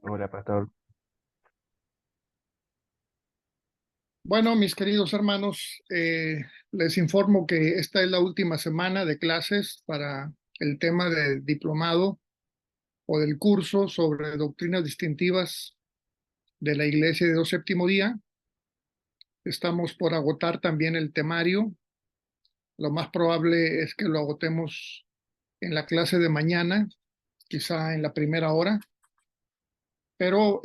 Hola, pastor. Bueno, mis queridos hermanos, les informo que esta es la última semana de clases para el tema del diplomado o del curso sobre doctrinas distintivas de la Iglesia de Dios Séptimo Día. Estamos por agotar también el temario. Lo más probable es que lo agotemos en la clase de mañana, quizá en la primera hora, pero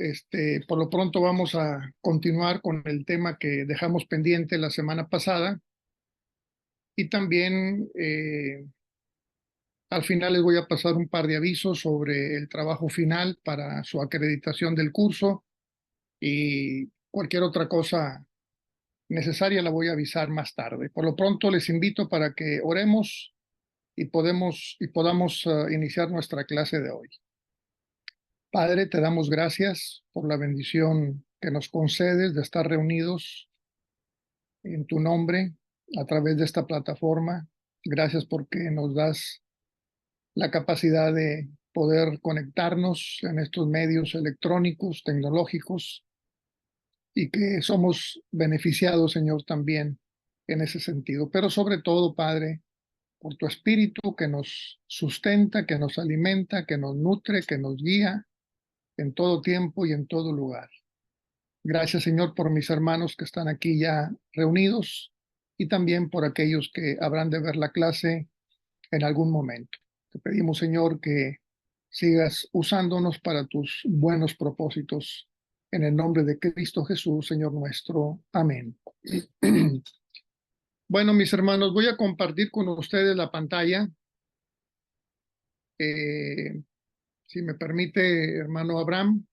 por lo pronto vamos a continuar con el tema que dejamos pendiente la semana pasada y también al final les voy a pasar un par de avisos sobre el trabajo final para su acreditación del curso y cualquier otra cosa necesaria la voy a avisar más tarde. Por lo pronto les invito para que oremos y podamos iniciar nuestra clase de hoy. Padre, te damos gracias por la bendición que nos concedes de estar reunidos en tu nombre a través de esta plataforma. Gracias porque nos das la capacidad de poder conectarnos en estos medios electrónicos, tecnológicos, y que somos beneficiados, Señor, también en ese sentido. Pero sobre todo, Padre, por tu Espíritu que nos sustenta, que nos alimenta, que nos nutre, que nos guía en todo tiempo y en todo lugar. Gracias, Señor, por mis hermanos que están aquí ya reunidos y también por aquellos que habrán de ver la clase en algún momento. Te pedimos, Señor, que sigas usándonos para tus buenos propósitos. En el nombre de Cristo Jesús, Señor nuestro. Amén. Bueno, mis hermanos, voy a compartir con ustedes la pantalla. Eh, si me permite, hermano Abraham.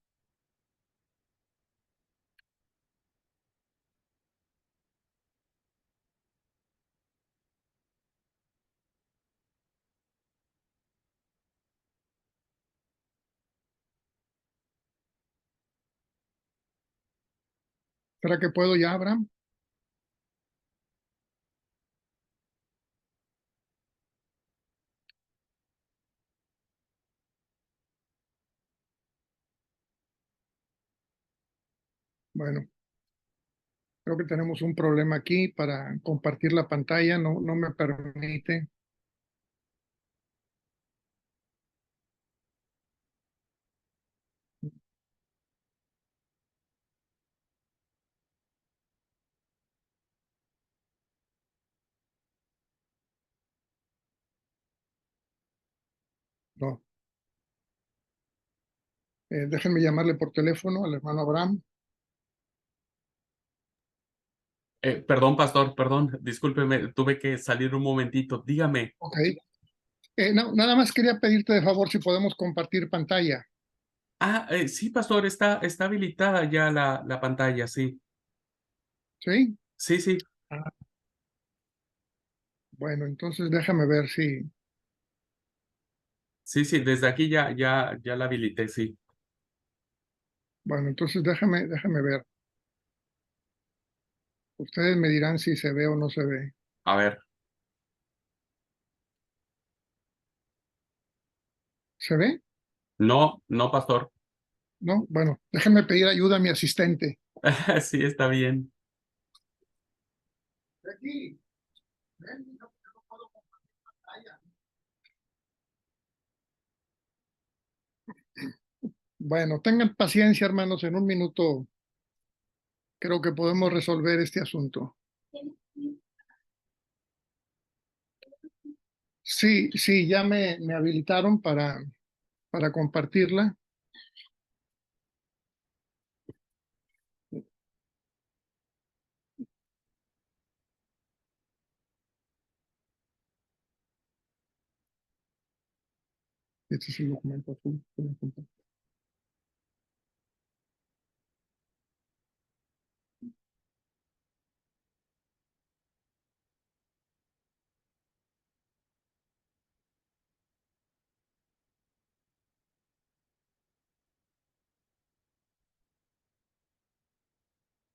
¿Será que puedo ya, Abraham? Bueno, creo que tenemos un problema aquí para compartir la pantalla. No me permite. No. Déjenme llamarle por teléfono al hermano Abraham. Perdón, pastor, perdón, discúlpeme, tuve que salir un momentito. Dígame. Ok. Nada más quería pedirte de favor si podemos compartir pantalla. Sí, pastor, está habilitada ya la pantalla, sí. ¿Sí? Sí, sí, Ah, bueno, entonces déjame ver si. sí, sí, desde aquí ya la habilité, sí. Bueno, entonces déjame ver. Ustedes me dirán si se ve o no se ve. A ver, ¿Se ve? no, no, pastor. ¿No? Bueno, déjenme pedir ayuda a mi asistente. Sí, está bien. Aquí. Ven, no puedo compartir pantalla. Bueno, tengan paciencia, hermanos. En un minuto creo que podemos resolver este asunto. Sí, sí, ya me habilitaron para compartirla. Este es el documento azul.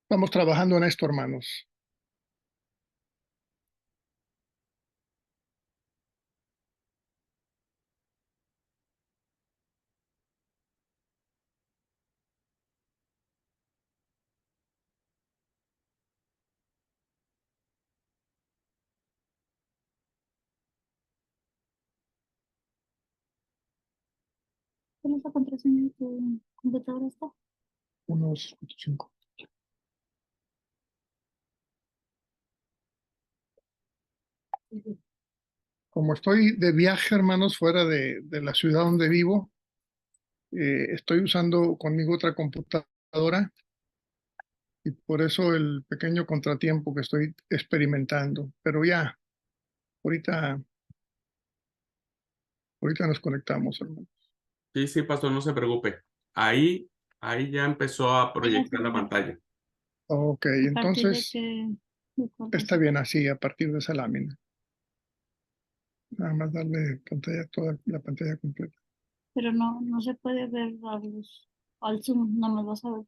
Estamos trabajando en esto, hermanos. ¿Cuál es la contraseña de tu computadora esta? 1, 5. Como estoy de viaje, hermanos, fuera de la ciudad donde vivo, estoy usando conmigo otra computadora y por eso el pequeño contratiempo que estoy experimentando. Pero ya, ahorita, ahorita nos conectamos, hermano. Sí, sí, pastor, no se preocupe. Ahí ya empezó a proyectar la pantalla. Ok, ¿A partir de entonces qué? está bien así, a partir de esa lámina. Nada más darle pantalla, toda la pantalla completa. Pero no se puede ver al zoom, no me vas a ver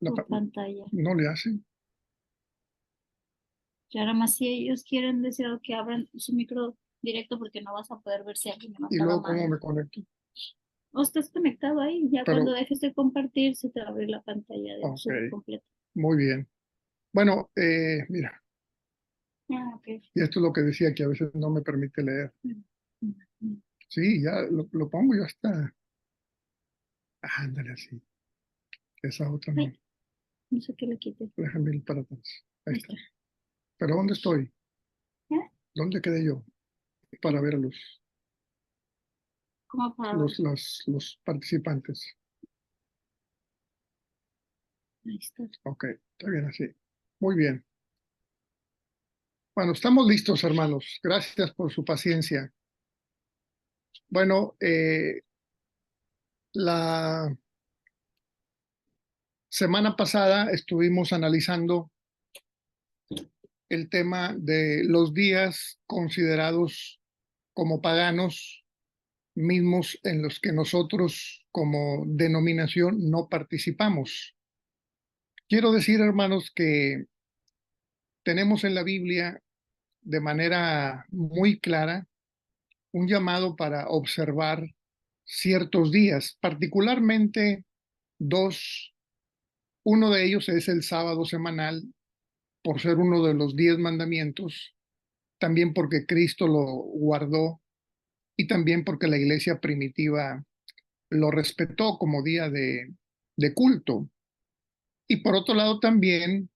La tu pa- pantalla. no le hace. Y ahora más si ellos quieren deseo que abran su micro directo porque no vas a poder ver si alguien Y levanta la luego, ¿cómo mano. me conecto? O estás conectado ahí, ya Pero, cuando dejes de compartir se te abre la pantalla del ok, Zoom completo. muy bien. Bueno, mira, Ah, ok. y esto es lo que decía que a veces no me permite leer. Mm. Sí, ya lo pongo, ya está. Ándale así. Esa otra no. Ay, no sé qué le quité. Déjame ir para atrás. Ahí Ahí está. está. ¿Pero dónde estoy? ¿Ya? ¿Dónde quedé yo? Para ver a ¿Cómo para ver? los participantes. Ahí está. Ok, está bien así. Muy bien. Bueno, estamos listos, hermanos. Gracias por su paciencia. Bueno, la semana pasada estuvimos analizando el tema de los días considerados como paganos, mismos en los que nosotros como denominación no participamos. Quiero decir, hermanos, que tenemos en la Biblia de manera muy clara un llamado para observar ciertos días, particularmente dos. Uno de ellos es el sábado semanal, por ser uno de los 10 mandamientos, también porque Cristo lo guardó y también porque la iglesia primitiva lo respetó como día de culto. Y por otro lado también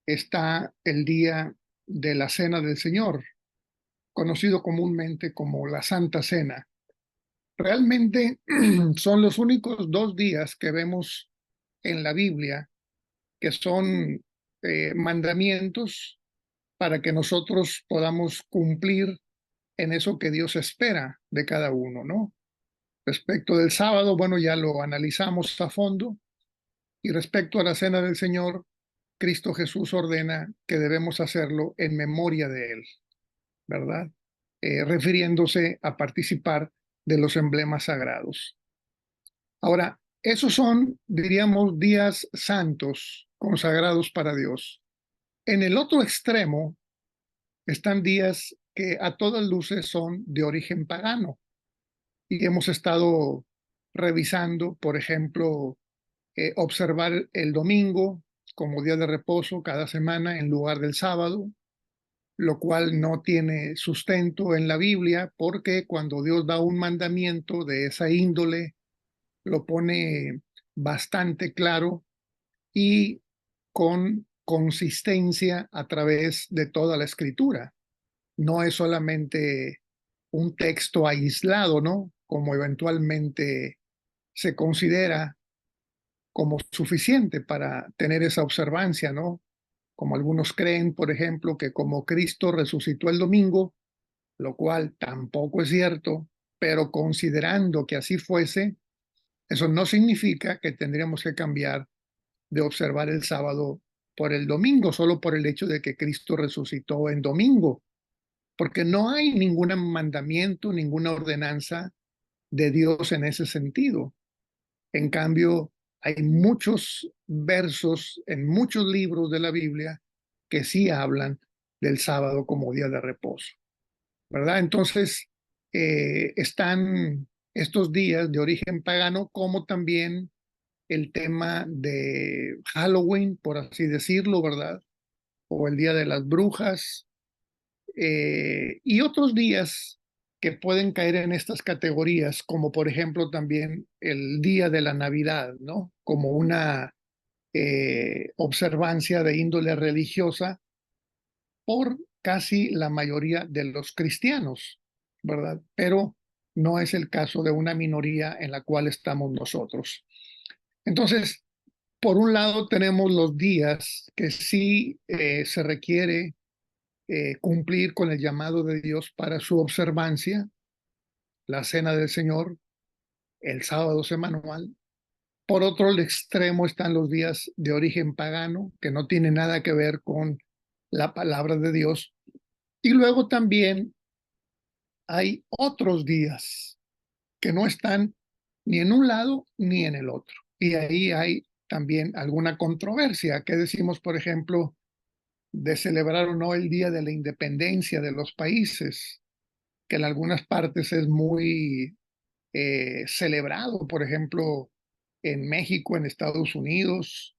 está el día de la Cena del Señor, conocido comúnmente como la Santa Cena. Realmente son los únicos 2 días que vemos en la Biblia que son mandamientos para que nosotros podamos cumplir en eso que Dios espera de cada uno, ¿no? Respecto del sábado, bueno, ya lo analizamos a fondo. Y respecto a la cena del Señor, Cristo Jesús ordena que debemos hacerlo en memoria de Él, ¿verdad? Refiriéndose a participar de los emblemas sagrados. Ahora, esos son, diríamos, días santos consagrados para Dios. En el otro extremo están días que a todas luces son de origen pagano. Y hemos estado revisando, por ejemplo, observar el domingo como día de reposo cada semana en lugar del sábado, lo cual no tiene sustento en la Biblia porque cuando Dios da un mandamiento de esa índole, lo pone bastante claro y con consistencia a través de toda la escritura. No es solamente un texto aislado, ¿no? Como eventualmente se considera como suficiente para tener esa observancia, ¿no? Como algunos creen, por ejemplo, que como Cristo resucitó el domingo, lo cual tampoco es cierto, pero considerando que así fuese, eso no significa que tendríamos que cambiar de observar el sábado por el domingo, solo por el hecho de que Cristo resucitó en domingo, porque no hay ningún mandamiento, ninguna ordenanza de Dios en ese sentido. En cambio, hay muchos versos en muchos libros de la Biblia que sí hablan del sábado como día de reposo, ¿verdad? Entonces, están estos días de origen pagano como también el tema de Halloween, por así decirlo, ¿verdad? O el Día de las Brujas, y otros días que pueden caer en estas categorías, como por ejemplo también el día de la Navidad, ¿no? Como una observancia de índole religiosa por casi la mayoría de los cristianos, ¿verdad? Pero no es el caso de una minoría en la cual estamos nosotros. Entonces, por un lado tenemos los días que sí se requiere cumplir con el llamado de Dios para su observancia, la Cena del Señor, el sábado semanal. Por otro extremo están los días de origen pagano, que no tienen nada que ver con la palabra de Dios. Y luego también hay otros días que no están ni en un lado ni en el otro. Y ahí hay también alguna controversia. ¿Qué decimos, por ejemplo, de celebrar o no el Día de la Independencia de los países? Que en algunas partes es muy celebrado, por ejemplo, en México, en Estados Unidos,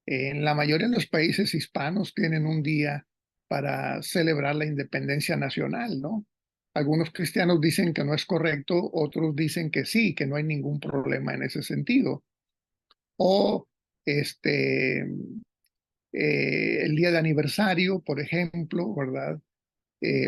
en la mayoría de los países hispanos tienen un día para celebrar la independencia nacional, ¿no? Algunos cristianos dicen que no es correcto, otros dicen que sí, que no hay ningún problema en ese sentido. O este, el día de aniversario, por ejemplo, ¿verdad?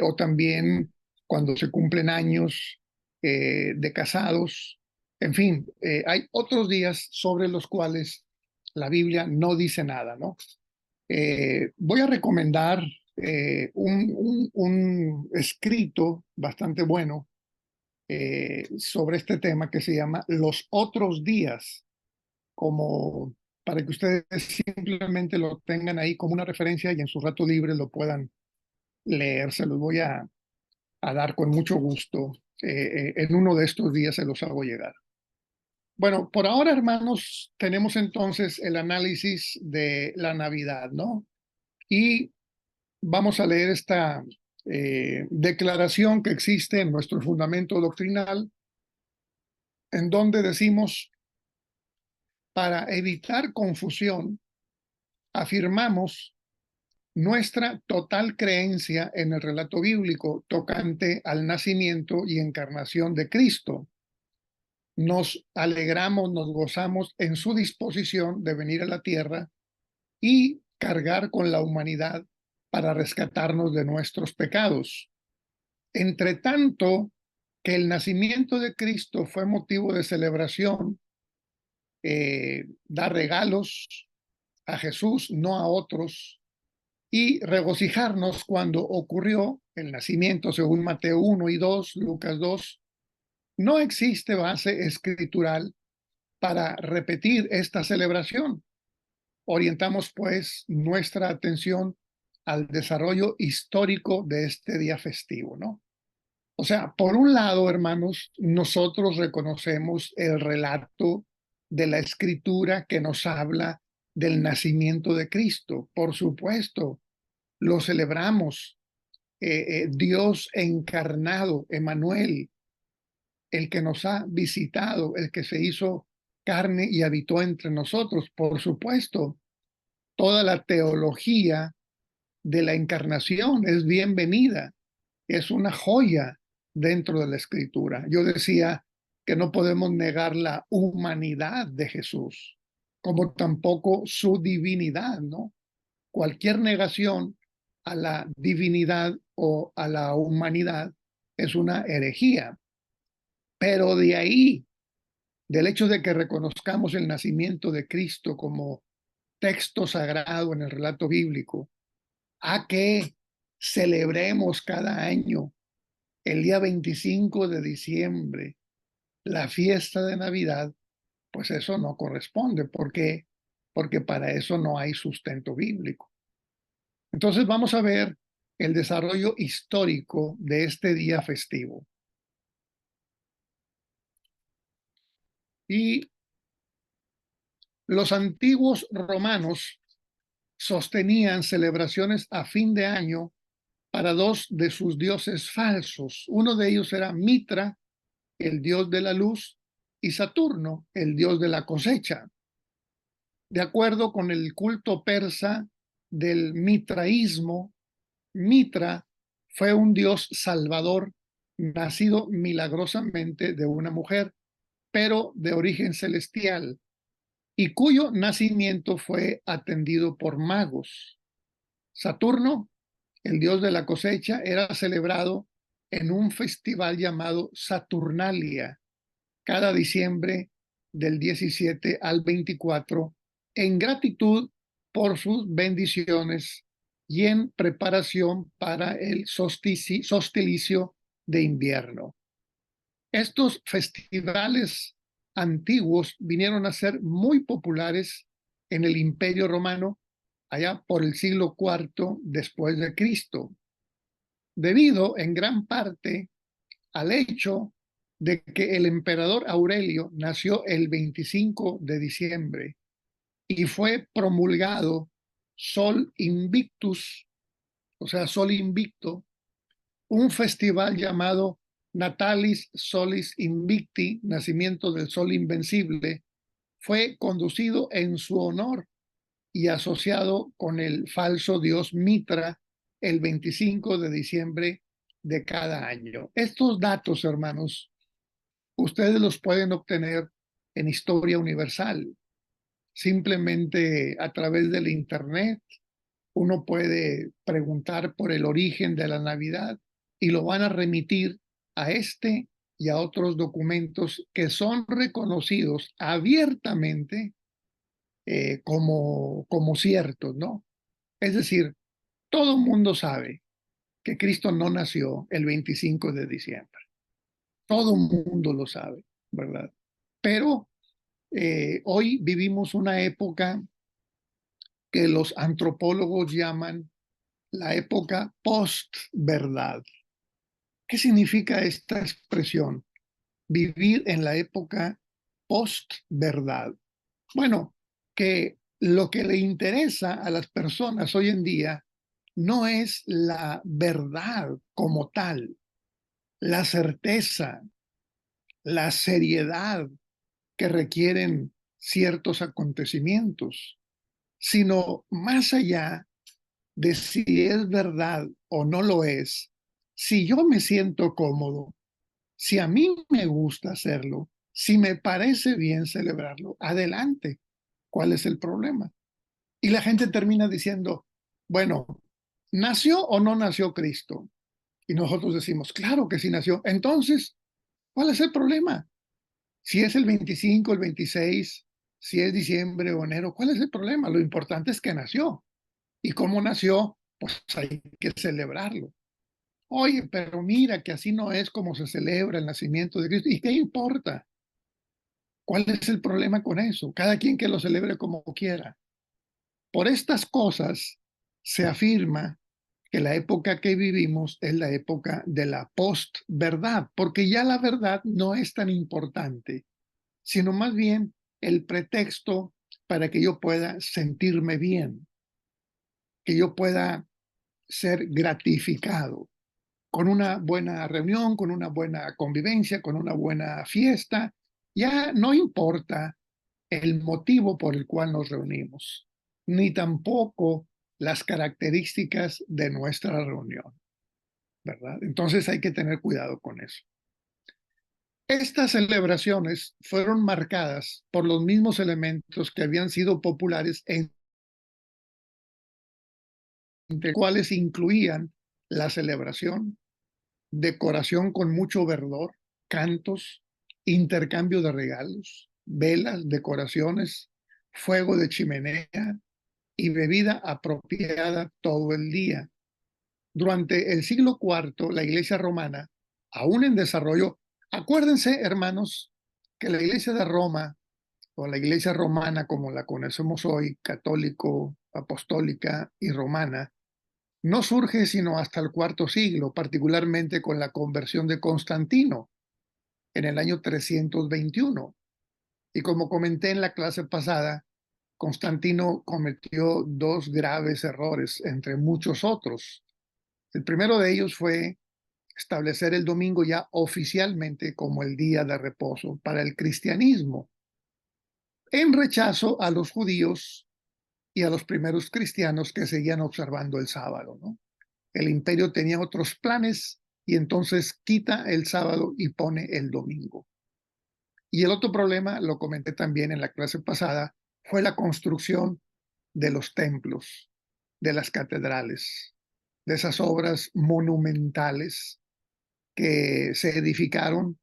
O también cuando se cumplen años de casados. En fin, hay otros días sobre los cuales la Biblia no dice nada, ¿no? Voy a recomendar un escrito bastante bueno sobre este tema que se llama Los otros días, como para que ustedes simplemente lo tengan ahí como una referencia y en su rato libre lo puedan leer. Se los voy a dar con mucho gusto. En uno de estos días se los hago llegar. Bueno, por ahora, hermanos, tenemos entonces el análisis de la Navidad, ¿no? Y vamos a leer esta declaración que existe en nuestro fundamento doctrinal, en donde decimos, para evitar confusión, afirmamos nuestra total creencia en el relato bíblico tocante al nacimiento y encarnación de Cristo. Nos alegramos, nos gozamos en su disposición de venir a la tierra y cargar con la humanidad para rescatarnos de nuestros pecados. Entre tanto que el nacimiento de Cristo fue motivo de celebración, dar regalos a Jesús, no a otros, y regocijarnos cuando ocurrió el nacimiento, según Mateo 1 y 2, Lucas 2, no existe base escritural para repetir esta celebración. Orientamos pues nuestra atención al desarrollo histórico de este día festivo, ¿no? O sea, por un lado, hermanos, nosotros reconocemos el relato de la escritura que nos habla del nacimiento de Cristo. Por supuesto, lo celebramos. Dios encarnado, Emmanuel, el que nos ha visitado, el que se hizo carne y habitó entre nosotros. Por supuesto, toda la teología de la encarnación es bienvenida, es una joya dentro de la escritura. Yo decía que no podemos negar la humanidad de Jesús, como tampoco su divinidad, ¿no? Cualquier negación a la divinidad o a la humanidad es una herejía. Pero de ahí, del hecho de que reconozcamos el nacimiento de Cristo como texto sagrado en el relato bíblico, a que celebremos cada año el día 25 de diciembre la fiesta de Navidad, pues eso no corresponde. ¿Por qué? Porque para eso no hay sustento bíblico. Entonces vamos a ver el desarrollo histórico de este día festivo. Y los antiguos romanos sostenían celebraciones a fin de año para dos de sus dioses falsos. Uno de ellos era Mitra, el dios de la luz, y Saturno, el dios de la cosecha. De acuerdo con el culto persa del mitraísmo, Mitra fue un dios salvador nacido milagrosamente de una mujer, pero de origen celestial, y cuyo nacimiento fue atendido por magos. Saturno, el dios de la cosecha, era celebrado en un festival llamado Saturnalia, cada diciembre del 17 al 24, en gratitud por sus bendiciones y en preparación para el solsticio de invierno. Estos festivales antiguos vinieron a ser muy populares en el Imperio Romano allá por el siglo IV después de Cristo, debido en gran parte al hecho de que el emperador Aurelio nació el 25 de diciembre y fue promulgado Sol Invictus, o sea, Sol Invicto, un festival llamado Natalis Solis Invicti, nacimiento del Sol Invencible, fue conducido en su honor y asociado con el falso dios Mitra el 25 de diciembre de cada año. Estos datos, hermanos, ustedes los pueden obtener en Historia Universal. Simplemente a través del Internet, uno puede preguntar por el origen de la Navidad y lo van a remitir a este y a otros documentos que son reconocidos abiertamente como ciertos, ¿no? Es decir, todo el mundo sabe que Cristo no nació el 25 de diciembre. Todo el mundo lo sabe, ¿verdad? Pero hoy vivimos una época que los antropólogos llaman la época post-verdad. ¿Qué significa esta expresión? Vivir en la época post-verdad. Bueno, que lo que le interesa a las personas hoy en día no es la verdad como tal, la certeza, la seriedad que requieren ciertos acontecimientos, sino más allá de si es verdad o no lo es, si yo me siento cómodo, si a mí me gusta hacerlo, si me parece bien celebrarlo, adelante. ¿Cuál es el problema? Y la gente termina diciendo, bueno, ¿nació o no nació Cristo? Y nosotros decimos, claro que sí nació. Entonces, ¿cuál es el problema? Si es el 25, el 26, si es diciembre o enero, ¿cuál es el problema? Lo importante es que nació. Y cómo nació, pues hay que celebrarlo. Oye, pero mira que así no es como se celebra el nacimiento de Cristo. ¿Y qué importa? ¿Cuál es el problema con eso? Cada quien que lo celebre como quiera. Por estas cosas se afirma que la época que vivimos es la época de la post-verdad, porque ya la verdad no es tan importante, sino más bien el pretexto para que yo pueda sentirme bien, que yo pueda ser gratificado con una buena reunión, con una buena convivencia, con una buena fiesta. Ya no importa el motivo por el cual nos reunimos, ni tampoco las características de nuestra reunión, ¿verdad? Entonces hay que tener cuidado con eso. Estas celebraciones fueron marcadas por los mismos elementos que habían sido populares, entre los cuales incluían la celebración, decoración con mucho verdor, cantos, intercambio de regalos, velas, decoraciones, fuego de chimenea y bebida apropiada todo el día. Durante el siglo IV, la Iglesia romana, aún en desarrollo, acuérdense, hermanos, que la Iglesia de Roma, o la Iglesia romana como la conocemos hoy, católico, apostólica y romana, no surge sino hasta el IV siglo, particularmente con la conversión de Constantino en el año 321. Y como comenté en la clase pasada, Constantino cometió dos graves errores, entre muchos otros. El primero de ellos fue establecer el domingo ya oficialmente como el día de reposo para el cristianismo, en rechazo a los judíos y a los primeros cristianos que seguían observando el sábado, ¿no? El imperio tenía otros planes y entonces quita el sábado y pone el domingo. Y el otro problema, lo comenté también en la clase pasada, fue la construcción de los templos, de las catedrales, de esas obras monumentales que se edificaron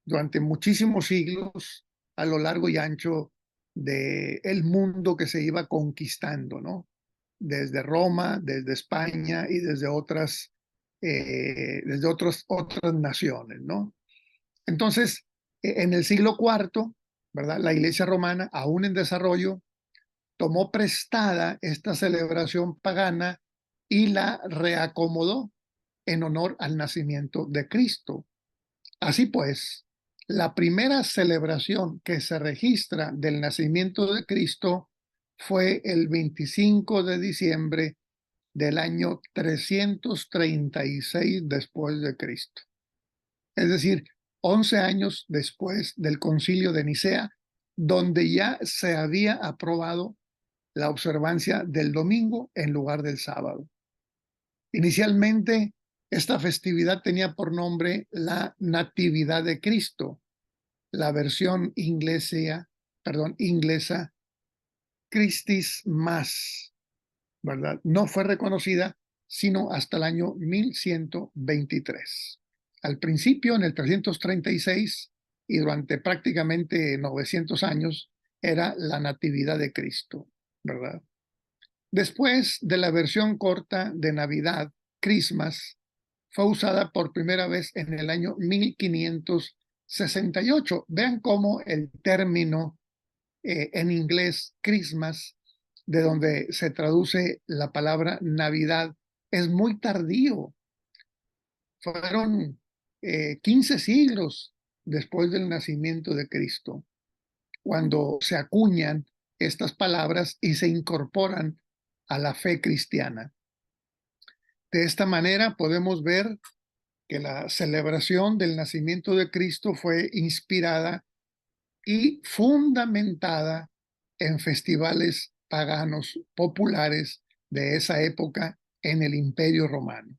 durante muchísimos siglos a lo largo y ancho del mundo que se iba conquistando, ¿no? Desde Roma, desde España y otras naciones, ¿no? Entonces, en el siglo IV, ¿verdad? La Iglesia romana, aún en desarrollo, tomó prestada esta celebración pagana y la reacomodó en honor al nacimiento de Cristo. Así pues, la primera celebración que se registra del nacimiento de Cristo fue el 25 de diciembre del año 336 después de Cristo. Es decir, 11 años después del Concilio de Nicea, donde ya se había aprobado la observancia del domingo en lugar del sábado. Inicialmente, esta festividad tenía por nombre la Natividad de Cristo. La versión inglesa, Christis Mass, ¿verdad? No fue reconocida sino hasta el año 1123. Al principio, en el 336, y durante prácticamente 900 años, era la Natividad de Cristo, ¿verdad? Después de la versión corta de Navidad, Christmas, fue usada por primera vez en el año 1568. Vean cómo el término en inglés Christmas, de donde se traduce la palabra Navidad, es muy tardío. Fueron 15 siglos después del nacimiento de Cristo, cuando se acuñan estas palabras y se incorporan a la fe cristiana. De esta manera podemos ver que la celebración del nacimiento de Cristo fue inspirada y fundamentada en festivales paganos populares de esa época en el Imperio Romano.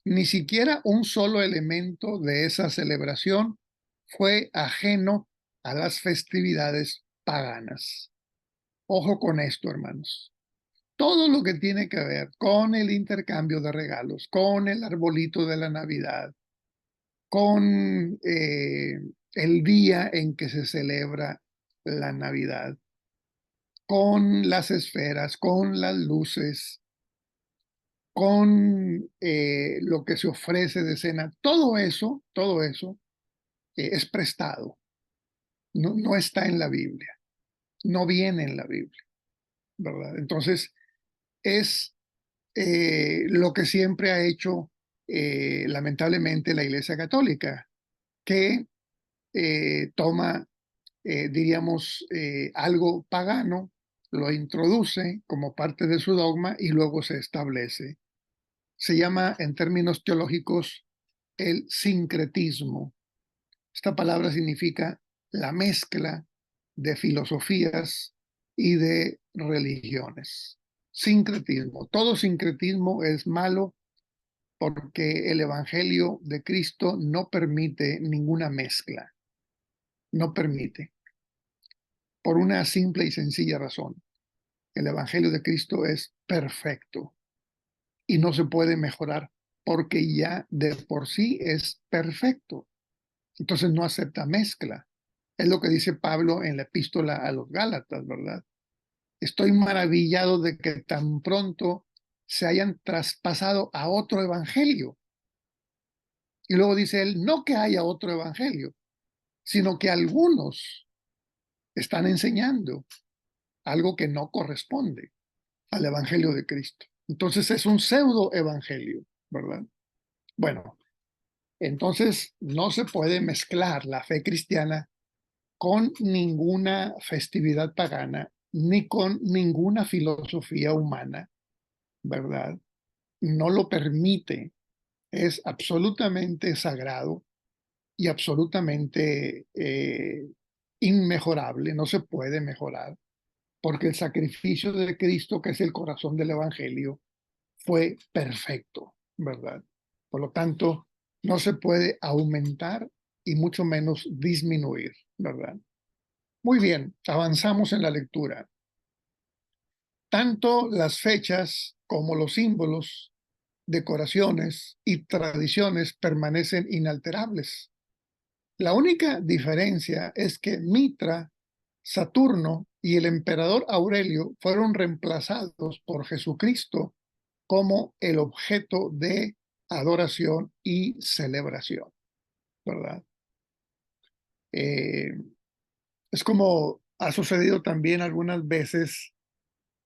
Ni siquiera un solo elemento de esa celebración fue ajeno a las festividades paganas. Ojo con esto, hermanos. Todo lo que tiene que ver con el intercambio de regalos, con el arbolito de la Navidad, con el día en que se celebra la Navidad, con las esferas, con las luces, con lo que se ofrece de cena, todo eso es prestado, no está en la Biblia, no viene en la Biblia, ¿verdad? Entonces, es lo que siempre ha hecho, lamentablemente, la Iglesia Católica, que toma, diríamos, algo pagano, lo introduce como parte de su dogma y luego se establece. Se llama, en términos teológicos, el sincretismo. Esta palabra significa la mezcla de filosofías y de religiones. Sincretismo. Todo sincretismo es malo porque el Evangelio de Cristo no permite ninguna mezcla. No permite. Por una simple y sencilla razón. El Evangelio de Cristo es perfecto y no se puede mejorar porque ya de por sí es perfecto. Entonces no acepta mezcla. Es lo que dice Pablo en la epístola a los Gálatas, ¿verdad? Estoy maravillado de que tan pronto se hayan traspasado a otro evangelio. Y luego dice él, no que haya otro evangelio, sino que algunos están enseñando algo que no corresponde al evangelio de Cristo. Entonces es un pseudo evangelio, ¿verdad? Bueno, entonces no se puede mezclar la fe cristiana con ninguna festividad pagana ni con ninguna filosofía humana, ¿verdad? No lo permite. Es absolutamente sagrado y absolutamente inmejorable. No se puede mejorar porque el sacrificio de Cristo, que es el corazón del Evangelio, fue perfecto, ¿verdad? Por lo tanto, no se puede aumentar y mucho menos disminuir, ¿verdad? Muy bien, avanzamos en la lectura. Tanto las fechas como los símbolos, decoraciones y tradiciones permanecen inalterables. La única diferencia es que Mitra, Saturno y el emperador Aurelio fueron reemplazados por Jesucristo como el objeto de adoración y celebración, ¿verdad? Eh, es como ha sucedido también algunas veces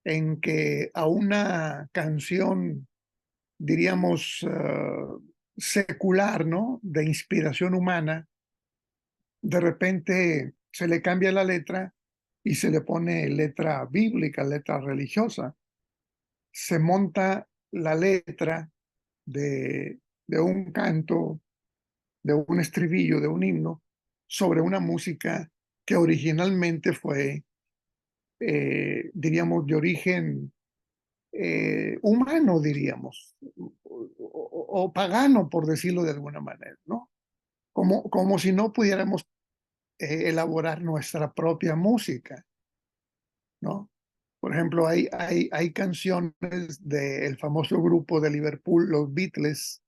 en que a una canción, diríamos, secular, ¿no? De inspiración humana, de repente se le cambia la letra y se le pone letra bíblica, letra religiosa. Se monta la letra de un canto, de un estribillo, de un himno, sobre una música que originalmente fue, diríamos, de origen humano, diríamos, o pagano, por decirlo de alguna manera, ¿no? Como si no pudiéramos elaborar nuestra propia música, ¿no? Por ejemplo, hay canciones del famoso grupo de Liverpool, los Beatles,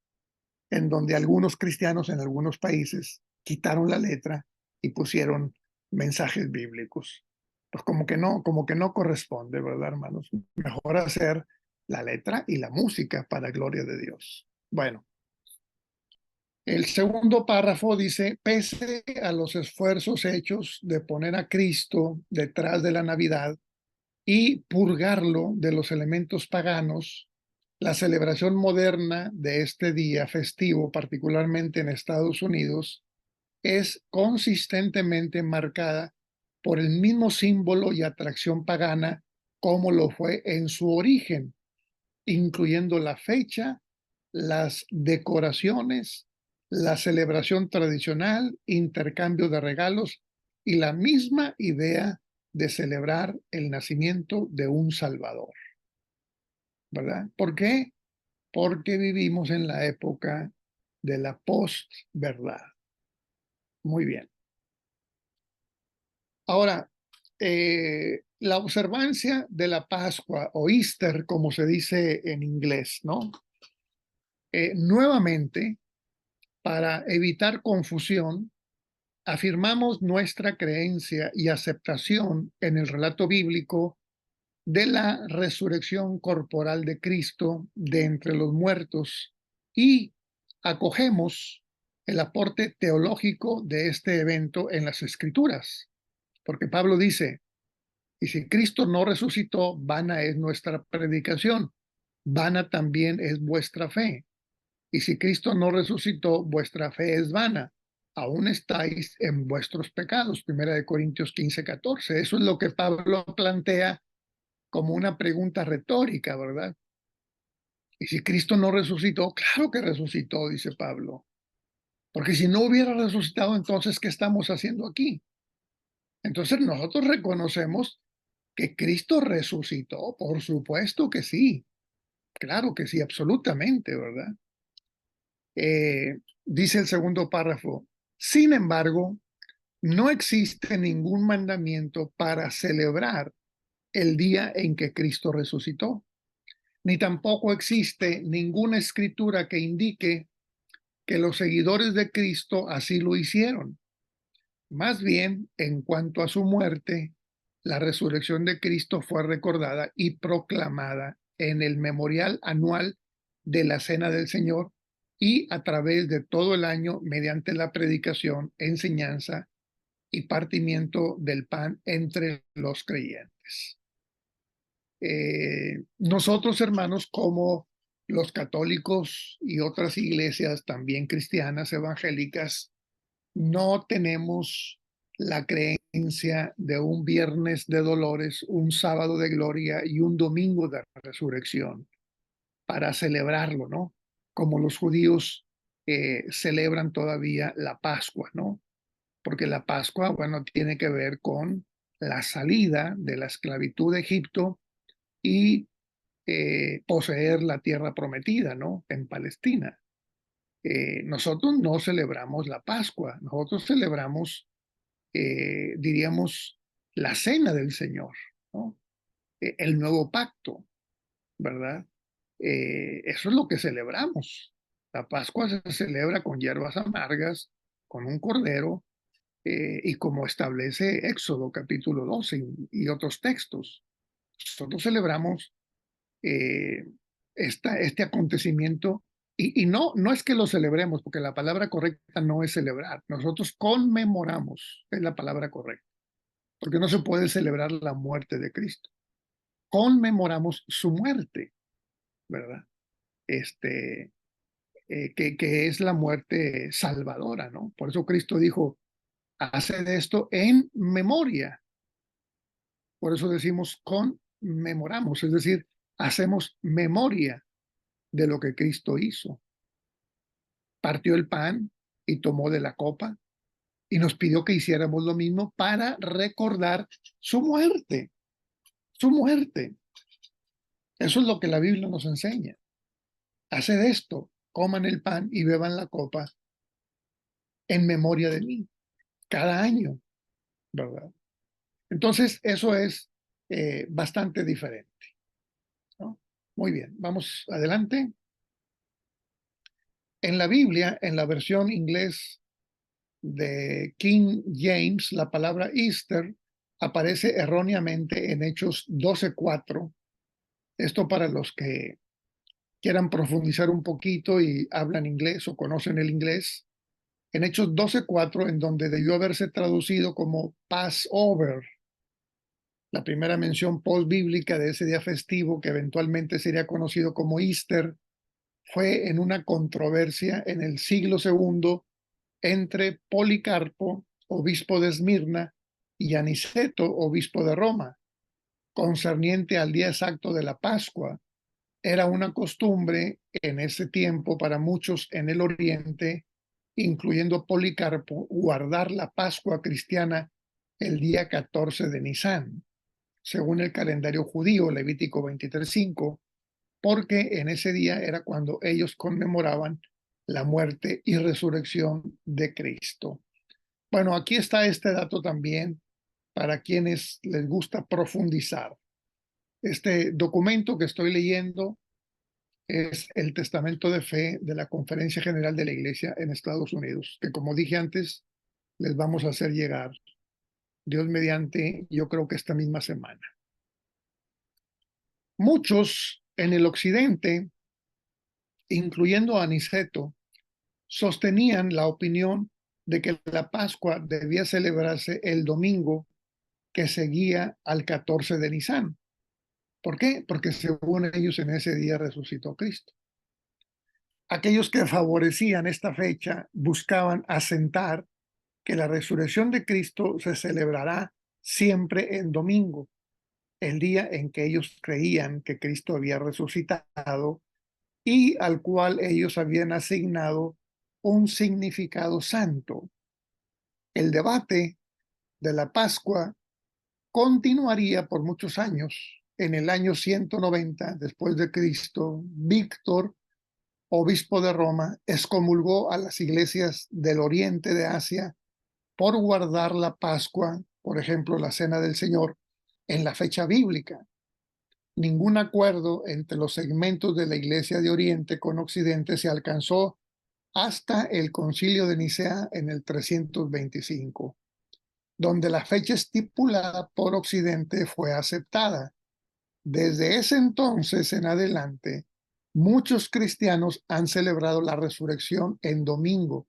en donde algunos cristianos en algunos países quitaron la letra y pusieron mensajes bíblicos. Pues como que no corresponde, ¿verdad, hermanos? Mejor hacer la letra y la música para gloria de Dios. Bueno, el segundo párrafo dice, pese a los esfuerzos hechos de poner a Cristo detrás de la Navidad y purgarlo de los elementos paganos, la celebración moderna de este día festivo, particularmente en Estados Unidos, es consistentemente marcada por el mismo símbolo y atracción pagana como lo fue en su origen, incluyendo la fecha, las decoraciones, la celebración tradicional, intercambio de regalos y la misma idea de celebrar el nacimiento de un Salvador, ¿verdad? ¿Por qué? Porque vivimos en la época de la postverdad. Muy bien. Ahora, la observancia de la Pascua o Easter, como se dice en inglés, ¿no? Nuevamente, para evitar confusión, afirmamos nuestra creencia y aceptación en el relato bíblico de la resurrección corporal de Cristo de entre los muertos y acogemos el aporte teológico de este evento en las Escrituras, porque Pablo dice, y si Cristo no resucitó, vana es nuestra predicación, vana también es vuestra fe. Y si Cristo no resucitó, vuestra fe es vana. Aún estáis en vuestros pecados. Primera de Corintios 15:14. Eso es lo que Pablo plantea como una pregunta retórica, ¿verdad? Y si Cristo no resucitó, claro que resucitó, dice Pablo. Porque si no hubiera resucitado, entonces, ¿qué estamos haciendo aquí? Entonces nosotros reconocemos que Cristo resucitó, por supuesto que sí, claro que sí, absolutamente, ¿verdad? Dice el segundo párrafo, sin embargo, no existe ningún mandamiento para celebrar el día en que Cristo resucitó, ni tampoco existe ninguna escritura que indique que los seguidores de Cristo así lo hicieron. Más bien, en cuanto a su muerte, la resurrección de Cristo fue recordada y proclamada en el memorial anual de la Cena del Señor y a través de todo el año mediante la predicación, enseñanza y partimiento del pan entre los creyentes. Nosotros, hermanos, como los católicos y otras iglesias también cristianas, evangélicas, no tenemos la creencia de un viernes de dolores, un sábado de gloria y un domingo de resurrección para celebrarlo, ¿no? Como los judíos celebran todavía la Pascua, ¿no? Porque la Pascua, bueno, tiene que ver con la salida de la esclavitud de Egipto y poseer la tierra prometida, ¿no? En Palestina. Nosotros no celebramos la Pascua, nosotros celebramos, diríamos, la cena del Señor, ¿no? El nuevo pacto, ¿verdad? Eso es lo que celebramos. La Pascua se celebra con hierbas amargas, con un cordero, y como establece Éxodo capítulo 12 y otros textos. Nosotros celebramos eh, este acontecimiento y no es que lo celebremos, porque la palabra correcta no es celebrar. Nosotros conmemoramos, es la palabra correcta, porque no se puede celebrar la muerte de Cristo. Conmemoramos su muerte, ¿verdad? Este, que es la muerte salvadora, ¿no? Por eso Cristo dijo, haced esto en memoria. Por eso decimos conmemoramos, es decir, hacemos memoria de lo que Cristo hizo. Partió el pan y tomó de la copa y nos pidió que hiciéramos lo mismo para recordar su muerte, su muerte. Eso es lo que la Biblia nos enseña. Haced esto, coman el pan y beban la copa en memoria de mí, cada año, ¿verdad? Entonces, eso es bastante diferente, ¿no? Muy bien, vamos adelante. En la Biblia, en la versión inglés de King James, la palabra Easter aparece erróneamente en Hechos 12:4. Esto para los que quieran profundizar un poquito y hablan inglés o conocen el inglés. En Hechos 12:4, en donde debió haberse traducido como Passover, la primera mención post-bíblica de ese día festivo que eventualmente sería conocido como Easter, fue en una controversia en el siglo segundo entre Policarpo, obispo de Esmirna, y Aniceto, obispo de Roma, concerniente al día exacto de la Pascua. Era una costumbre en ese tiempo para muchos en el Oriente, incluyendo Policarpo, guardar la Pascua cristiana el día 14 de Nisán, según el calendario judío, Levítico 23:5, porque en ese día era cuando ellos conmemoraban la muerte y resurrección de Cristo. Bueno, aquí está este dato también para quienes les gusta profundizar. Este documento que estoy leyendo es el Testamento de Fe de la Conferencia General de la Iglesia en Estados Unidos, que como dije antes, les vamos a hacer llegar, Dios mediante, yo creo que esta misma semana. Muchos en el occidente, incluyendo a Aniceto, sostenían la opinión de que la Pascua debía celebrarse el domingo que seguía al 14 de Nisán. ¿Por qué? Porque según ellos en ese día resucitó Cristo. Aquellos que favorecían esta fecha buscaban asentar que la resurrección de Cristo se celebrará siempre en domingo, el día en que ellos creían que Cristo había resucitado y al cual ellos habían asignado un significado santo. El debate de la Pascua continuaría por muchos años. En el año 190 después de Cristo, Víctor, obispo de Roma, excomulgó a las iglesias del oriente de Asia por guardar la Pascua, por ejemplo, la Cena del Señor, en la fecha bíblica. Ningún acuerdo entre los segmentos de la Iglesia de Oriente con Occidente se alcanzó hasta el Concilio de Nicea en el 325, donde la fecha estipulada por Occidente fue aceptada. Desde ese entonces en adelante, muchos cristianos han celebrado la resurrección en domingo,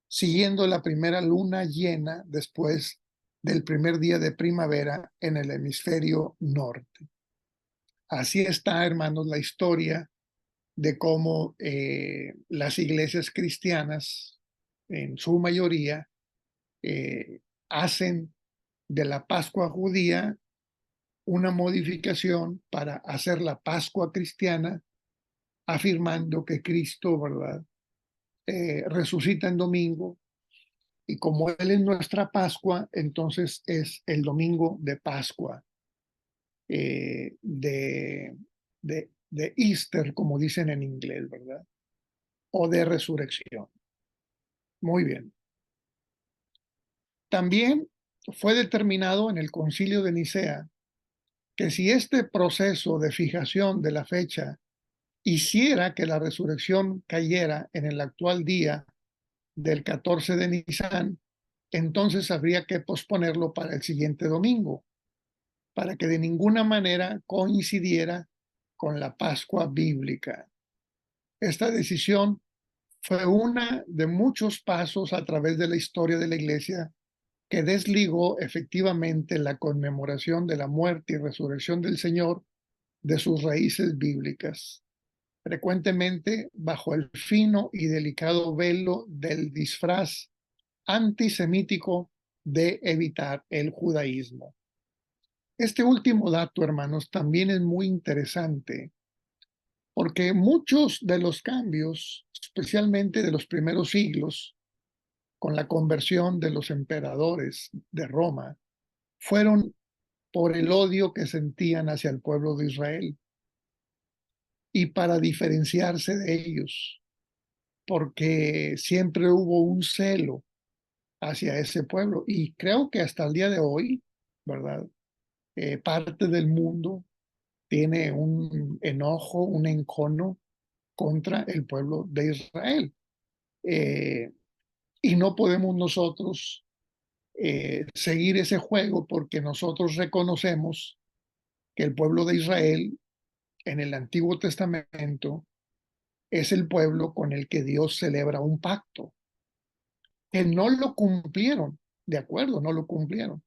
siguiendo la primera luna llena después del primer día de primavera en el hemisferio norte. Así está, hermanos, la historia de cómo las iglesias cristianas, en su mayoría, hacen de la Pascua judía una modificación para hacer la Pascua cristiana, afirmando que Cristo, ¿verdad?, resucita en domingo, y como Él es nuestra Pascua, entonces es el domingo de Pascua, de Easter, como dicen en inglés, ¿verdad? o de resurrección. Muy bien. También fue determinado en el Concilio de Nicea que si este proceso de fijación de la fecha hiciera que la resurrección cayera en el actual día del 14 de Nisan, entonces habría que posponerlo para el siguiente domingo, para que de ninguna manera coincidiera con la Pascua bíblica. Esta decisión fue una de muchos pasos a través de la historia de la Iglesia que desligó efectivamente la conmemoración de la muerte y resurrección del Señor de sus raíces bíblicas, frecuentemente bajo el fino y delicado velo del disfraz antisemítico de evitar el judaísmo. Este último dato, hermanos, también es muy interesante porque muchos de los cambios, especialmente de los primeros siglos, con la conversión de los emperadores de Roma, fueron por el odio que sentían hacia el pueblo de Israel y para diferenciarse de ellos, porque siempre hubo un celo hacia ese pueblo. Y creo que hasta el día de hoy, ¿verdad? Parte del mundo tiene un enojo, un encono contra el pueblo de Israel. Y no podemos nosotros seguir ese juego porque nosotros reconocemos que el pueblo de Israel en el Antiguo Testamento es el pueblo con el que Dios celebra un pacto, que no lo cumplieron, de acuerdo, no lo cumplieron.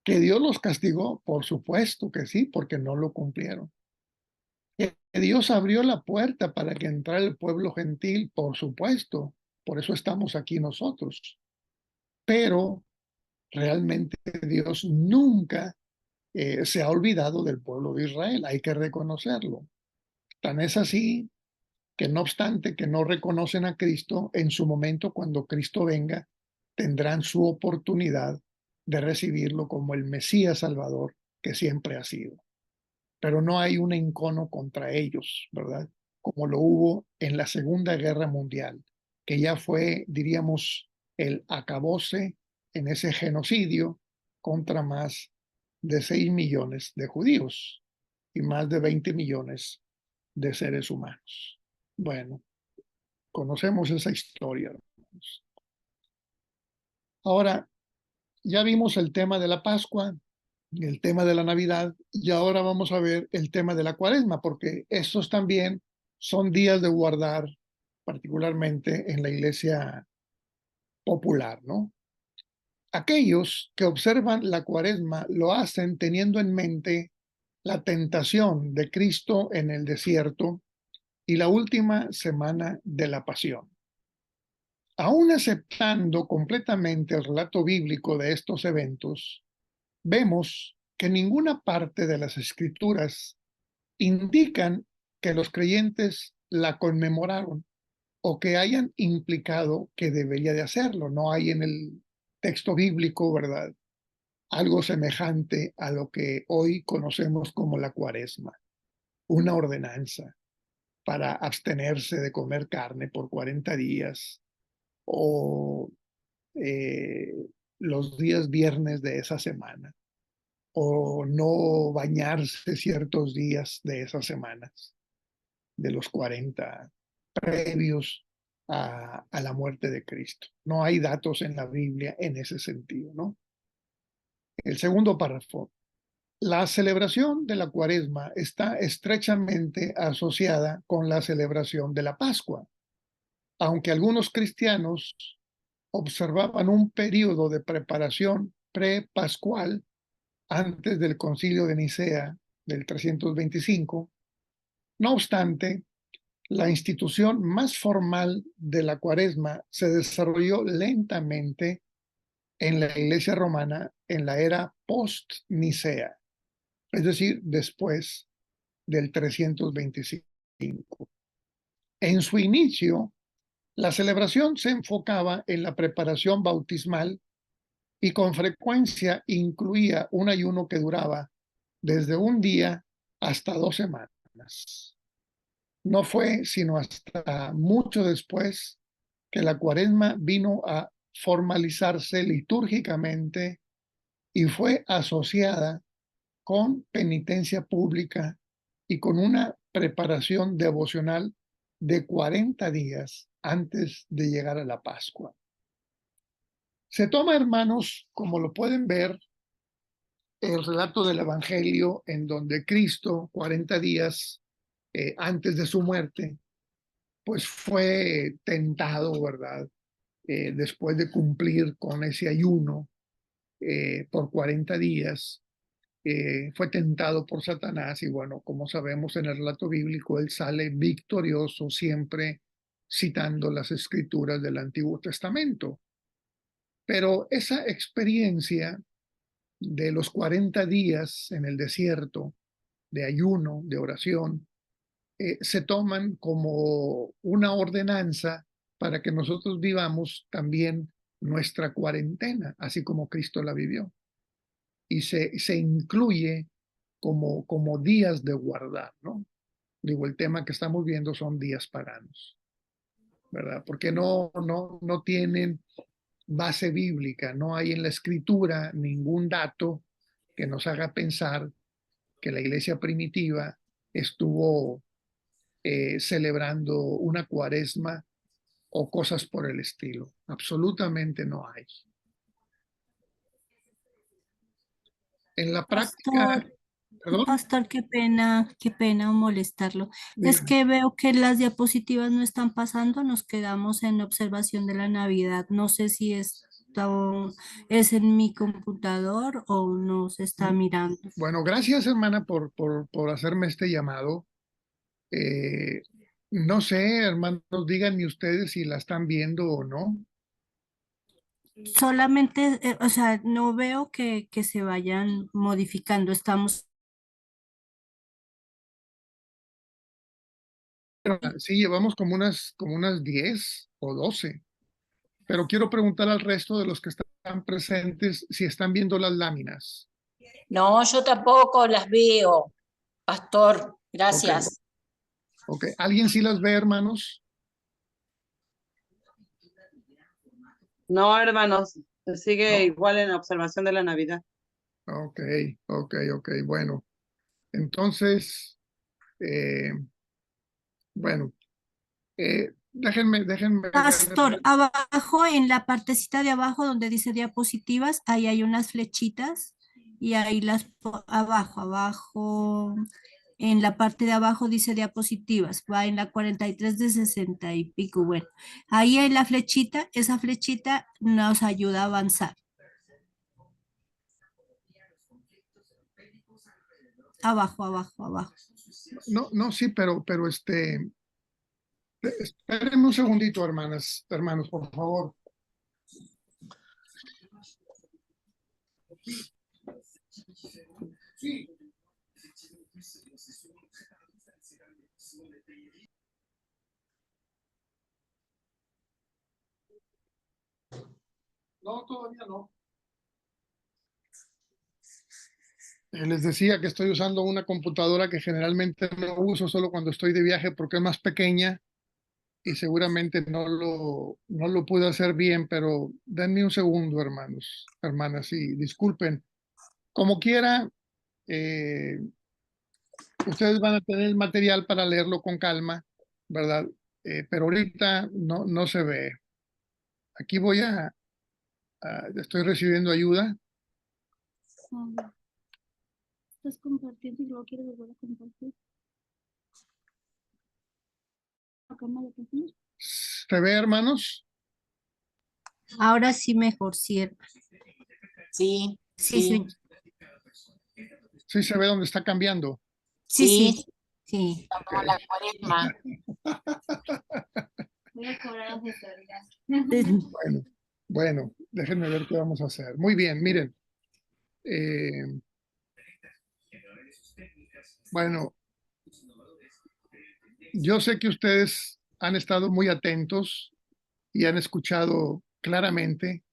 Que Dios los castigó, por supuesto que sí, porque no lo cumplieron. Que Dios abrió la puerta para que entrara el pueblo gentil, por supuesto, por eso estamos aquí nosotros. Pero realmente Dios nunca se ha olvidado del pueblo de Israel, hay que reconocerlo. Tan es así que no obstante que no reconocen a Cristo, en su momento cuando Cristo venga, tendrán su oportunidad de recibirlo como el Mesías Salvador que siempre ha sido. Pero no hay un encono contra ellos, ¿verdad? Como lo hubo en la Segunda Guerra Mundial, que ya fue, diríamos, el acabose en ese genocidio contra más de 6 millones de judíos y más de 20 millones de seres humanos. Bueno, conocemos esa historia, hermanos. Ahora, ya vimos el tema de la Pascua, el tema de la Navidad, y ahora vamos a ver el tema de la Cuaresma, porque estos también son días de guardar, particularmente en la iglesia popular, ¿no? Aquellos que observan la Cuaresma lo hacen teniendo en mente la tentación de Cristo en el desierto y la última semana de la Pasión. Aún aceptando completamente el relato bíblico de estos eventos, vemos que ninguna parte de las escrituras indican que los creyentes la conmemoraron o que hayan implicado que debería de hacerlo. No hay en el texto bíblico, ¿verdad? Algo semejante a lo que hoy conocemos como la Cuaresma, una ordenanza para abstenerse de comer carne por 40 días o eh, los días viernes de esa semana o no bañarse ciertos días de esas semanas, de los 40 previos a la muerte de Cristo. No hay datos en la Biblia en ese sentido, ¿no? El segundo párrafo. La celebración de la Cuaresma está estrechamente asociada con la celebración de la Pascua, aunque algunos cristianos observaban un periodo de preparación pre-pascual antes del Concilio de Nicea del 325. No obstante, la institución más formal de la Cuaresma se desarrolló lentamente en la Iglesia romana en la era post-Nicea, es decir, después del 325. En su inicio, la celebración se enfocaba en la preparación bautismal y con frecuencia incluía un ayuno que duraba desde un día hasta 2 semanas. No fue sino hasta mucho después que la cuaresma vino a formalizarse litúrgicamente y fue asociada con penitencia pública y con una preparación devocional de 40 días antes de llegar a la Pascua. Se toma, hermanos, como lo pueden ver, el relato del Evangelio en donde Cristo, 40 días antes de su muerte, pues fue tentado, ¿verdad? Después de cumplir con ese ayuno por 40 días, fue tentado por Satanás y bueno, como sabemos en el relato bíblico, él sale victorioso siempre citando las escrituras del Antiguo Testamento. Pero esa experiencia de los 40 días en el desierto, de ayuno, de oración, se toman como una ordenanza para que nosotros vivamos también nuestra cuarentena, así como Cristo la vivió. Y se incluye como días de guardar, ¿no? Digo, el tema que estamos viendo son días paganos, ¿verdad? Porque no tienen base bíblica, no hay en la escritura ningún dato que nos haga pensar que la iglesia primitiva estuvo celebrando una cuaresma o cosas por el estilo. Absolutamente no hay. En la práctica, Pastor, perdón, pastor, qué pena molestarlo. Es dígame. que veo que las diapositivas no están pasando, nos quedamos en observación de la Navidad. No sé si esto es en mi computador o no se está mirando. Bueno, gracias hermana por hacerme este llamado. No sé, hermanos, díganme ustedes si la están viendo o no. Solamente, o sea, no veo que se vayan modificando. Estamos. Sí, llevamos como unas 10 o 12, pero quiero preguntar al resto de los que están presentes si están viendo las láminas. No, yo tampoco las veo, pastor. Ok, Gracias. ok. ¿Alguien sí las ve, hermanos? No, hermanos, sigue No. igual en la observación de la Navidad. Ok, ok. Bueno, entonces, bueno, déjenme Pastor, ver. abajo en la partecita de abajo donde dice diapositivas, ahí hay unas flechitas y ahí abajo, en la parte de abajo dice diapositivas, va en la 43 de 60 y pico. Bueno, ahí hay la flechita, esa flechita nos ayuda a avanzar. Abajo. No, sí, pero espérenme un segundito, hermanos, por favor. Sí. No, todavía no. Les decía que estoy usando una computadora que generalmente no uso solo cuando estoy de viaje porque es más pequeña y seguramente no lo pude hacer bien, pero denme un segundo, hermanas, sí, disculpen. Como quiera, eh, ustedes van a tener el material para leerlo con calma, ¿verdad? Pero ahorita no se ve. Aquí estoy recibiendo ayuda. Estás compartiendo y luego quieres volver a compartir. Acá me lo pones. ¿Se ve, hermanos? Ahora sí mejor, cierto. Sí, Sí, sí, Sí se ve dónde está cambiando. sí, sí. como la cuaresma. Voy a cobrar asesoría. Bueno, déjenme ver qué vamos a hacer. Muy bien, miren. Bueno, yo sé que ustedes han estado muy atentos y han escuchado claramente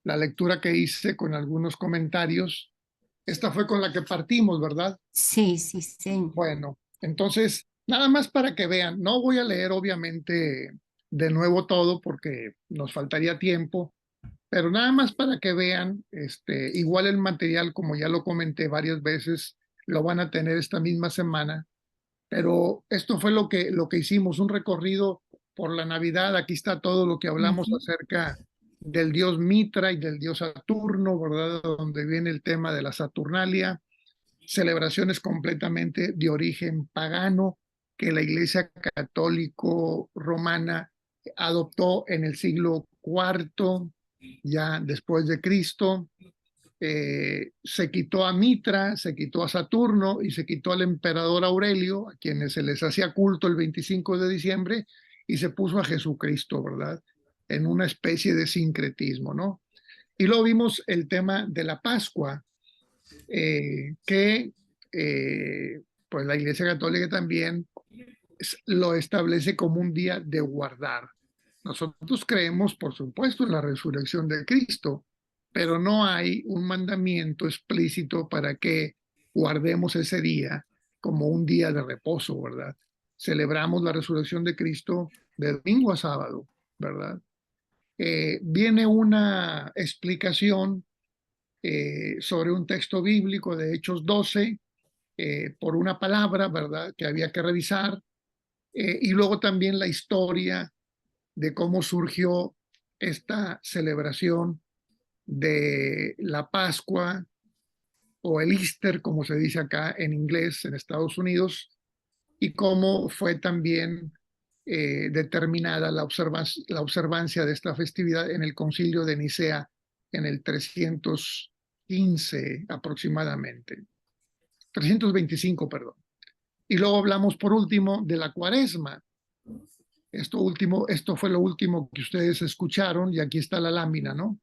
la lectura que hice con algunos comentarios. Esta fue con la que partimos, ¿verdad? Sí. Bueno, entonces Nada más para que vean, no voy a leer obviamente de nuevo todo porque nos faltaría tiempo, pero nada más para que vean, igual el material, como ya lo comenté varias veces, lo van a tener esta misma semana, pero esto fue lo que hicimos, un recorrido por la Navidad. Aquí está todo lo que hablamos Ujú. acerca del dios Mitra y del dios Saturno, ¿verdad? Donde viene el tema de la Saturnalia, celebraciones completamente de origen pagano que la Iglesia Católico Romana adoptó en el siglo IV, ya después de Cristo. Se quitó a Mitra, se quitó a Saturno y se quitó al emperador Aurelio, a quienes se les hacía culto el 25 de diciembre, y se puso a Jesucristo, ¿verdad? En una especie de sincretismo, ¿no? Y luego vimos el tema de la Pascua, que pues la Iglesia Católica también lo establece como un día de guardar. Nosotros creemos, por supuesto, en la resurrección de Cristo, pero no hay un mandamiento explícito para que guardemos ese día como un día de reposo, ¿verdad? Celebramos la resurrección de Cristo de domingo a sábado, ¿verdad? Viene una explicación sobre un texto bíblico de Hechos 12 por una palabra, ¿verdad? Que había que revisar. Y luego también la historia de cómo surgió esta celebración de la Pascua o el Easter, como se dice acá en inglés en Estados Unidos, y cómo fue también determinada la observancia de esta festividad en el Concilio de Nicea en el 315 aproximadamente, 325, perdón. Y luego hablamos por último de la Cuaresma. Esto fue lo último que ustedes escucharon y aquí está la lámina, ¿no?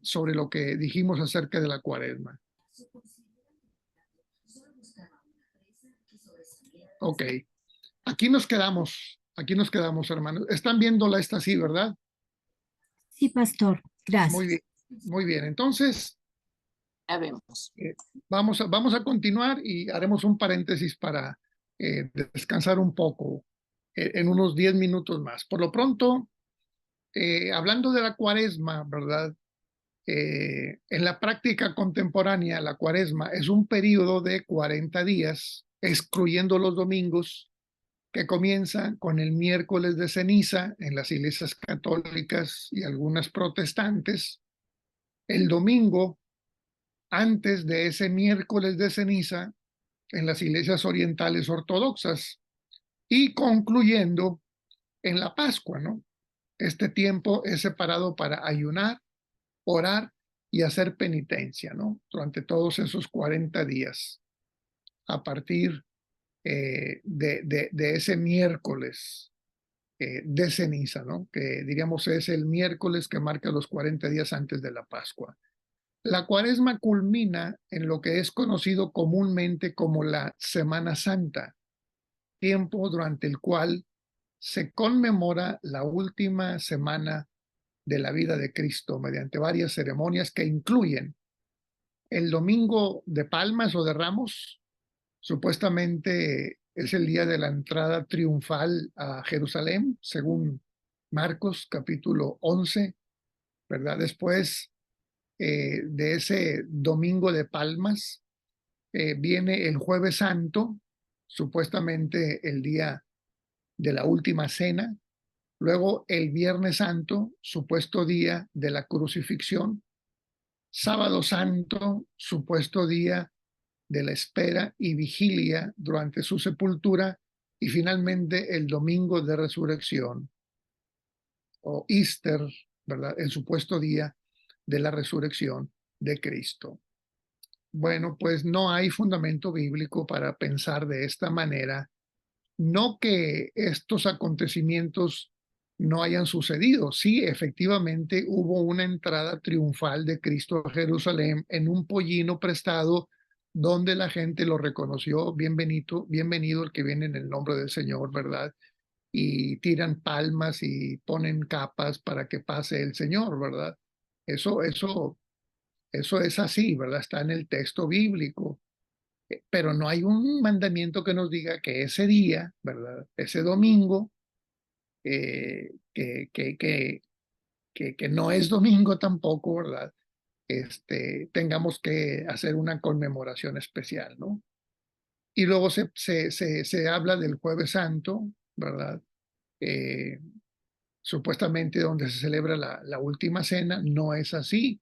Sobre lo que dijimos acerca de la Cuaresma. Ok, aquí nos quedamos, hermanos. Están viéndola esta sí, ¿verdad? Sí, pastor, Muy bien, gracias. muy bien. Entonces, Ya vemos. vamos a continuar y haremos un paréntesis para descansar un poco en unos 10 minutos más. Por lo pronto, hablando de la Cuaresma, ¿verdad? En la práctica contemporánea, la Cuaresma es un periodo de 40 días, excluyendo los domingos, que comienza con el miércoles de ceniza en las iglesias católicas y algunas protestantes. El domingo, antes de ese miércoles de ceniza, en las iglesias orientales ortodoxas, y concluyendo en la Pascua, ¿no? Este tiempo es separado para ayunar, orar y hacer penitencia, ¿no? Durante todos esos 40 días, a partir de ese miércoles de ceniza, ¿no? Que diríamos es el miércoles que marca los 40 días antes de la Pascua. La Cuaresma culmina en lo que es conocido comúnmente como la Semana Santa, tiempo durante el cual se conmemora la última semana de la vida de Cristo mediante varias ceremonias que incluyen el Domingo de Palmas o de Ramos. Supuestamente es el día de la entrada triunfal a Jerusalén, según Marcos capítulo 11, ¿verdad? Después de ese Domingo de Palmas viene el Jueves Santo, supuestamente el día de la última cena. Luego el Viernes Santo, supuesto día de la crucifixión. Sábado Santo, supuesto día de la espera y vigilia durante su sepultura. Y finalmente el Domingo de Resurrección o Easter, ¿verdad? El supuesto día de la resurrección de Cristo. Bueno, pues no hay fundamento bíblico para pensar de esta manera. No que estos acontecimientos no hayan sucedido. Sí, efectivamente hubo una entrada triunfal de Cristo a Jerusalén en un pollino prestado donde la gente lo reconoció. Bienvenido, bienvenido el que viene en el nombre del Señor, ¿verdad? Y tiran palmas y ponen capas para que pase el Señor, ¿verdad? Eso es así, ¿verdad? Está en el texto bíblico. pero no hay un mandamiento que nos diga que ese día, ¿verdad? Ese domingo, que no es domingo tampoco, ¿verdad? Tengamos que hacer una conmemoración especial, ¿no? Y luego se habla del Jueves Santo, ¿verdad? Eh, Supuestamente donde se celebra la última cena, no es así.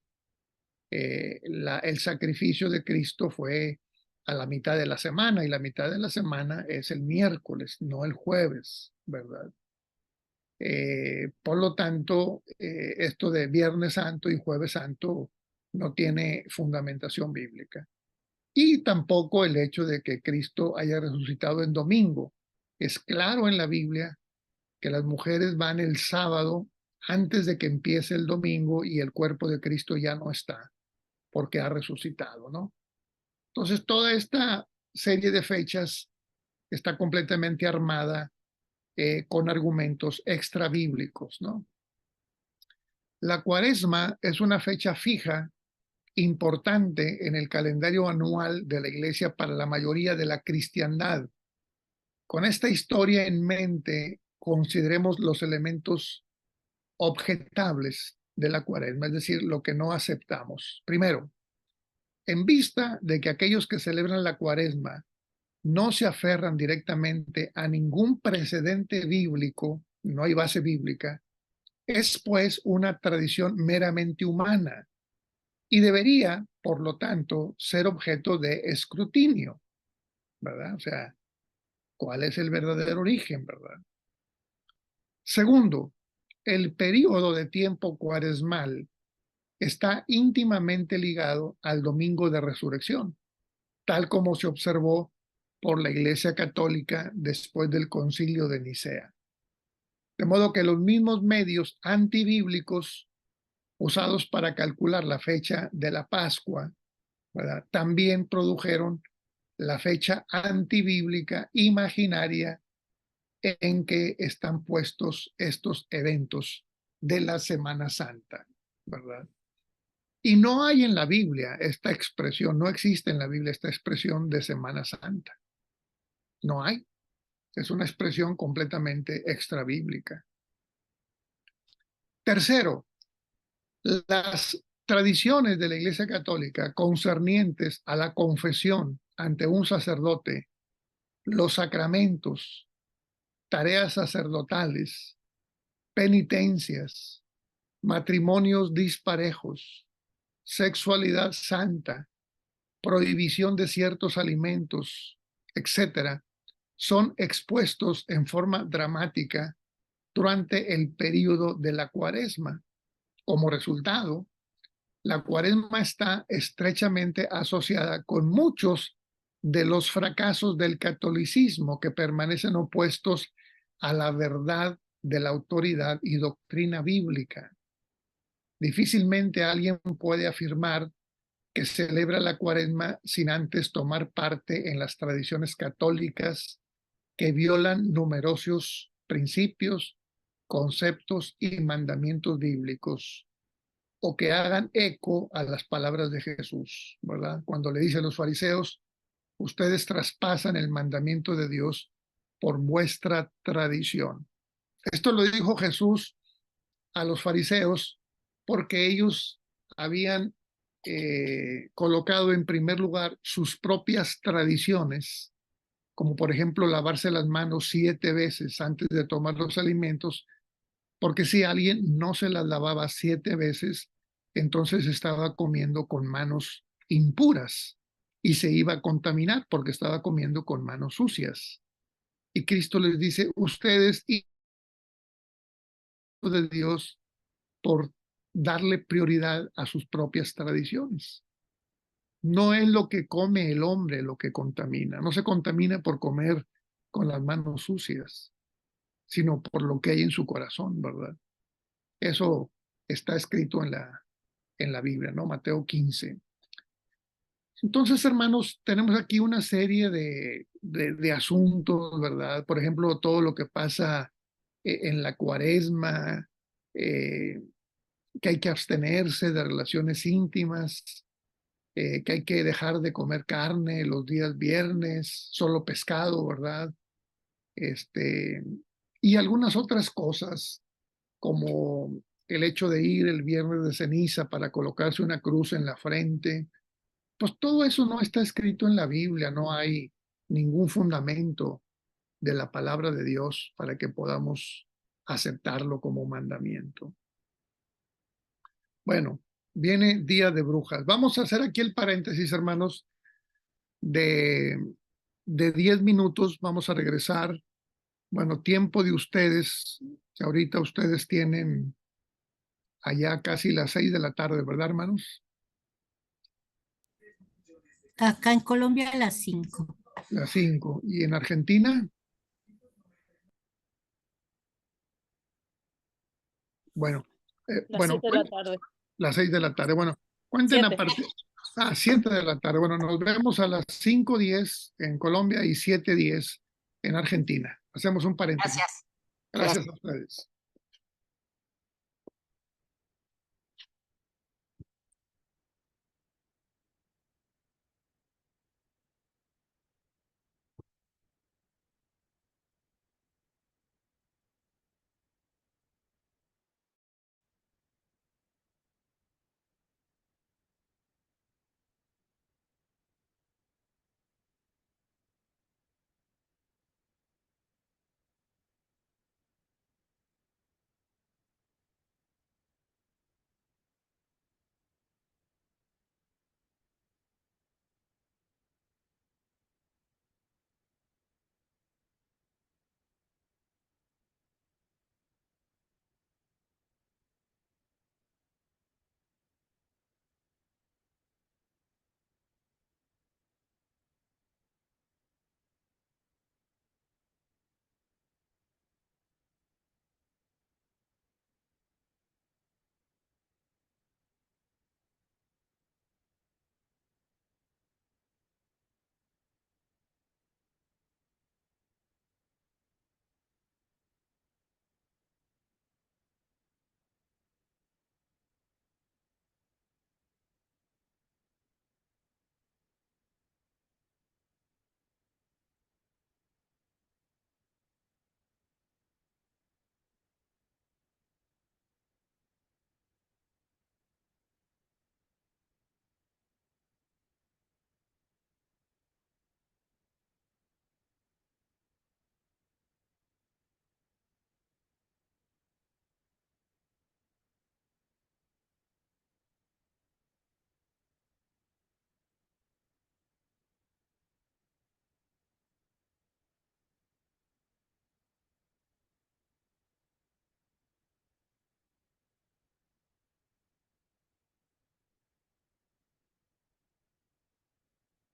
El sacrificio de Cristo fue a la mitad de la semana y la mitad de la semana es el miércoles, no el jueves, ¿verdad? Por lo tanto, esto de Viernes Santo y Jueves Santo no tiene fundamentación bíblica. Y tampoco el hecho de que Cristo haya resucitado en domingo. Es claro en la Biblia que las mujeres van el sábado antes de que empiece el domingo y el cuerpo de Cristo ya no está porque ha resucitado, ¿no? Entonces, toda esta serie de fechas está completamente armada con argumentos extra bíblicos, ¿no? La Cuaresma es una fecha fija importante en el calendario anual de la Iglesia para la mayoría de la cristiandad. Con esta historia en mente, consideremos los elementos objetables de la Cuaresma, es decir, lo que no aceptamos. Primero, en vista de que aquellos que celebran la Cuaresma no se aferran directamente a ningún precedente bíblico, no hay base bíblica, es pues una tradición meramente humana y debería, por lo tanto, ser objeto de escrutinio, ¿verdad? O sea, ¿cuál es el verdadero origen, verdad? Segundo, el periodo de tiempo cuaresmal está íntimamente ligado al domingo de resurrección, tal como se observó por la Iglesia Católica después del Concilio de Nicea. De modo que los mismos medios antibíblicos usados para calcular la fecha de la Pascua, ¿verdad?, también produjeron la fecha antibíblica imaginaria en que están puestos estos eventos de la Semana Santa, ¿verdad? Y no hay en la Biblia esta expresión, no existe en la Biblia esta expresión de Semana Santa. No hay. Es una expresión completamente extrabíblica. Tercero, las tradiciones de la Iglesia Católica concernientes a la confesión ante un sacerdote, los sacramentos, tareas sacerdotales, penitencias, matrimonios disparejos, sexualidad santa, prohibición de ciertos alimentos, etcétera, son expuestos en forma dramática durante el período de la Cuaresma. Como resultado, la Cuaresma está estrechamente asociada con muchos de los fracasos del catolicismo que permanecen opuestos a la verdad de la autoridad y doctrina bíblica. Difícilmente alguien puede afirmar que celebra la Cuaresma sin antes tomar parte en las tradiciones católicas que violan numerosos principios, conceptos y mandamientos bíblicos, o que hagan eco a las palabras de Jesús, ¿verdad? Cuando le dice a los fariseos, ustedes traspasan el mandamiento de Dios por vuestra tradición. Esto lo dijo Jesús a los fariseos porque ellos habían colocado en primer lugar sus propias tradiciones, como por ejemplo lavarse las manos 7 veces antes de tomar los alimentos, porque si alguien no se las lavaba 7 veces, entonces estaba comiendo con manos impuras y se iba a contaminar porque estaba comiendo con manos sucias. Y Cristo les dice, ustedes, hijos de Dios, por darle prioridad a sus propias tradiciones. No es lo que come el hombre lo que contamina. No se contamina por comer con las manos sucias, sino por lo que hay en su corazón, ¿verdad? Eso está escrito en la Biblia, ¿no? Mateo 15. Entonces, hermanos, tenemos aquí una serie de asuntos, ¿verdad? Por ejemplo, todo lo que pasa en la Cuaresma, que hay que abstenerse de relaciones íntimas, que hay que dejar de comer carne los días viernes, solo pescado, ¿verdad? Y algunas otras cosas, como el hecho de ir el viernes de ceniza para colocarse una cruz en la frente. Pues todo eso no está escrito en la Biblia, no hay ningún fundamento de la palabra de Dios para que podamos aceptarlo como mandamiento. Bueno, viene Día de Brujas. Vamos a hacer aquí el paréntesis, hermanos, de 10 minutos. Vamos a regresar. Bueno, tiempo de ustedes, que ahorita ustedes tienen allá casi las 6 de la tarde, ¿verdad, hermanos? Acá en Colombia a las 5. Las 5. ¿Y en Argentina? Bueno, Las 7 de la tarde. las 6 de la tarde. Bueno, cuenten a 7. partir. 7 de la tarde. Bueno, nos vemos a las 5:10 en Colombia y 7:10 en Argentina. Hacemos un paréntesis. Gracias. Gracias a ustedes.